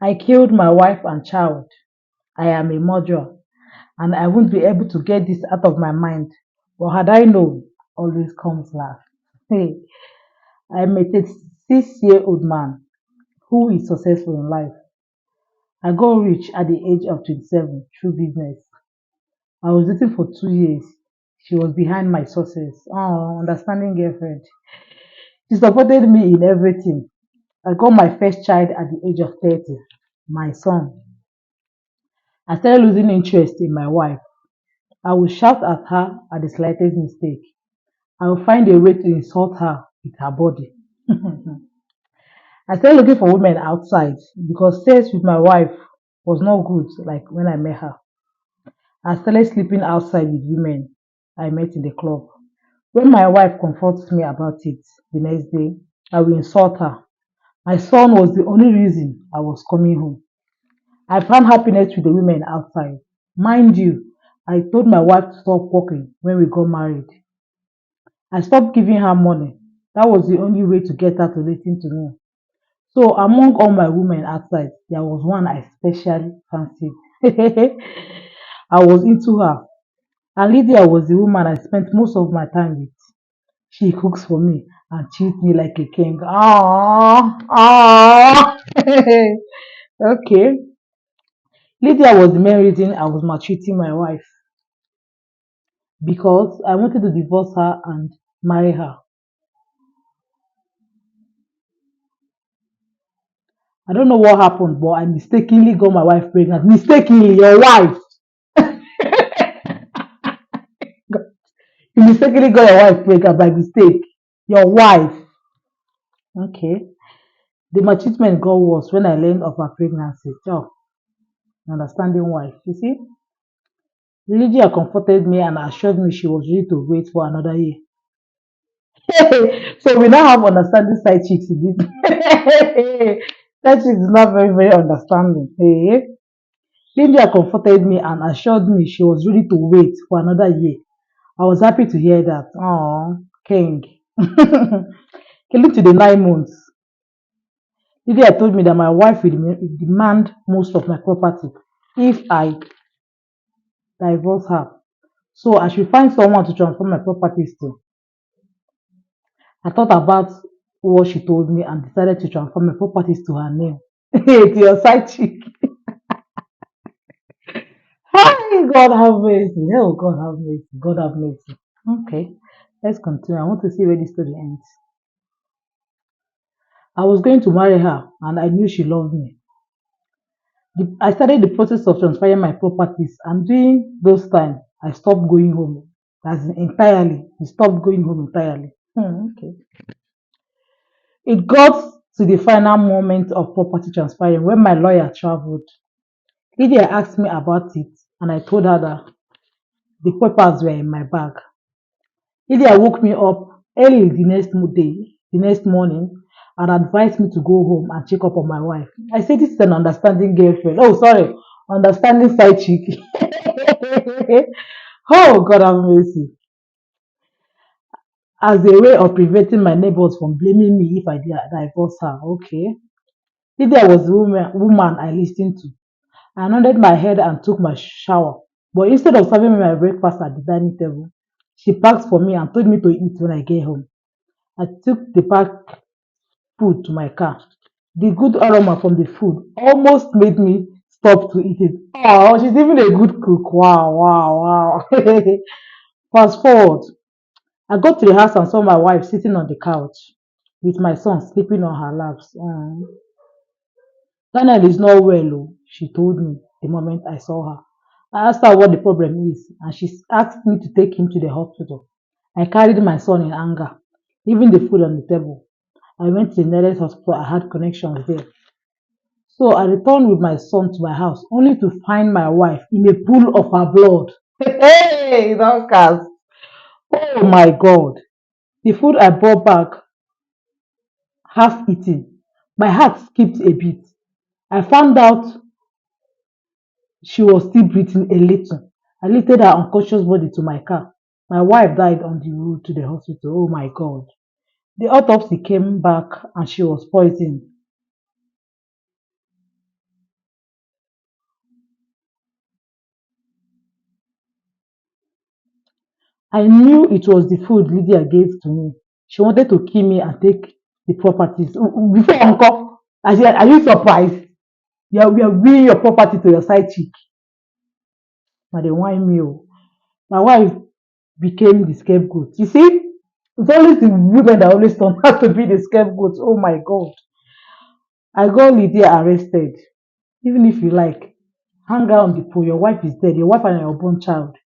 I killed my wife and child. I am a murderer, and I won't be able to get this out of my mind. But had I known, always comes last. Hey, I'm a 36-year-old man who is successful in life. I got rich at the age of 27 through business. I was dating for 2 years. She was behind my success. Oh, understanding girlfriend. She supported me in everything. I got my first child at the age of 30, my son. I started losing interest in my wife. I would shout at her at the slightest mistake. I would find a way to insult her with her body. I started looking for women outside because sex with my wife was not good like when I met her. I started sleeping outside with women I met in the club. When my wife confronts me about it the next day, I will insult her. My son was the only reason I was coming home. I found happiness with the women outside. Mind you, I told my wife to stop working when we got married. I stopped giving her money. That was the only way to get her to listen to me. So among all my women outside, there was one I especially fancied. I was into her. And Lydia was the woman I spent most of my time with. She cooks for me and treats me like a king. Ah, ah. Okay. Lydia was the main reason I was maltreating my wife because I wanted to divorce her and marry her. I don't know what happened, but I mistakenly got my wife pregnant. Mistakenly, your wife. You mistakenly got your wife pregnant by mistake. Your wife. Okay. The maltreatment got worse when I learned of her pregnancy. Oh, understanding wife. You see, Lydia comforted me and assured me she was ready to wait for another year. So we now have understanding side chicks in this. Side chicks is not very, very understanding. Hey. Lydia comforted me and assured me she was ready to wait for another year. I was happy to hear that. Oh, King. Killing to the 9 months. Lydia told me that my wife will demand most of my property if I divorce her. So I should find someone to transfer my properties to. I thought about what she told me and decided to transfer my properties to her name. To your side chick. Hi, God have mercy. Oh, God have mercy. God have mercy. Okay, let's continue. I want to see where this story ends. I was going to marry her and I knew she loved me. I started the process of transferring my properties, and during those times, I stopped going home. As in entirely, he stopped going home entirely. Okay. It got to the final moment of property transferring when my lawyer traveled. Lydia asked me about it, and I told her that the papers were in my bag. Lydia woke me up early the next morning, and advised me to go home and check up on my wife. I said, this is an understanding girlfriend. Oh, sorry, understanding side chick. Oh, God have mercy. As a way of preventing my neighbors from blaming me if I divorce her. Okay. Lydia was the woman I listened to. I nodded my head and took my shower. But instead of serving me my breakfast at the dining table, she packed for me and told me to eat when I get home. I took the packed food to my car. The good aroma from the food almost made me stop to eat it. Oh, she's even a good cook. Wow, wow, wow. Fast forward. I got to the house and saw my wife sitting on the couch with my son sleeping on her laps. Daniel is not well, oh, she told me the moment I saw her. I asked her what the problem is, and she asked me to take him to the hospital. I carried my son in anger, leaving the food on the table. I went to the nearest hospital. I had connections there. So I returned with my son to my house, only to find my wife in a pool of her blood. Hey, don't cast. Oh my God. The food I brought back, half eaten. My heart skipped a beat. I found out she was still breathing a little. I lifted her unconscious body to my car. My wife died on the road to the hospital. Oh my God. The autopsy came back and she was poisoned. I knew it was the food Lydia gave to me. She wanted to kill me and take the properties. Before uncle, I said, are you surprised? You are bringing your property to your side chick. Now they whine me. Oh. My wife became the scapegoat. You see, it's always the women that always turn out to be the scapegoats. Oh my God. I got Lydia arrested. Even if you like, hang her on the pole. Your wife is dead. Your wife and your born child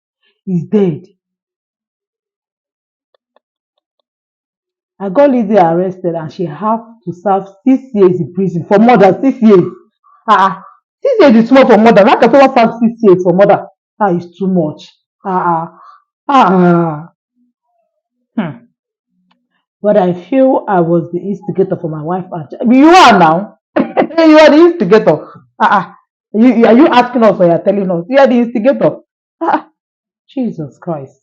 is dead. I got Lydia arrested and she have to serve 6 years in prison for murder. 6 years. Ah, 6 years is too much for murder. How can someone serve 6 years for murder? Ah, it's too much. Ah, ah. Hmm. But I feel I was the instigator for my wife and you are now. You are the instigator. Are you asking us or you are telling us? You are the instigator. Ah, Jesus Christ.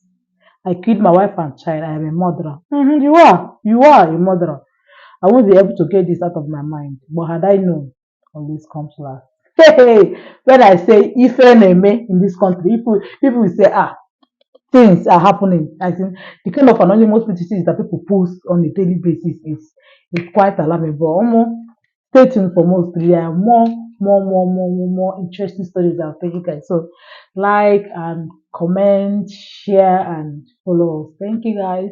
I killed my wife and child. I am a murderer. You are. You are a murderer. I won't be able to get this out of my mind. But had I known, always comes last. Hey, when I say Ife Neme in this country, people will say, things are happening. I think the kind of anonymous criticism that people post on a daily basis is quite alarming. But almost stay tuned for more stories. There are more interesting stories I'll tell you guys. So like and comment, share and follow us. Thank you guys.